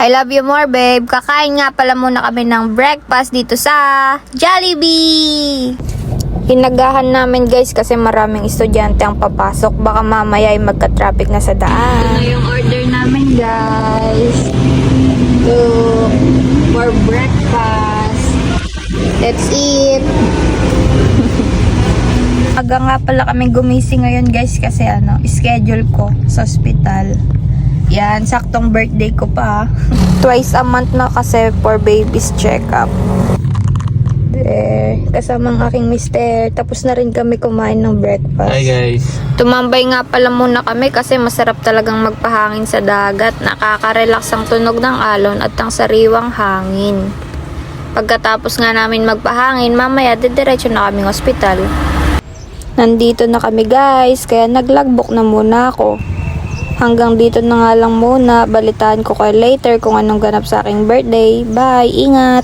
I love you more, babe. Kakain nga pala muna kami ng breakfast dito sa Jollibee. Inagahan namin guys kasi maraming estudyante ang papasok. Baka mamaya ay magka-traffic na sa daan. Ito na yung order namin guys. So, for breakfast. Let's eat. Aga nga pala kami gumising ngayon guys kasi schedule ko sa hospital. Yan, saktong birthday ko pa. Twice a month na kasi for baby's check-up. There, kasama ang aking mister. Tapos na rin kami kumain ng breakfast. Hi guys. Tumambay nga pala muna kami kasi masarap talagang magpahangin sa dagat. Nakaka-relax ang tunog ng alon at ang sariwang hangin. Pagkatapos nga namin magpahangin, mamaya didiretso na kaming ospital. Nandito na kami guys, kaya naglagbok na muna ako. Hanggang dito na nga lang muna. Balitaan ko kayo later kung anong ganap sa aking birthday. Bye! Ingat!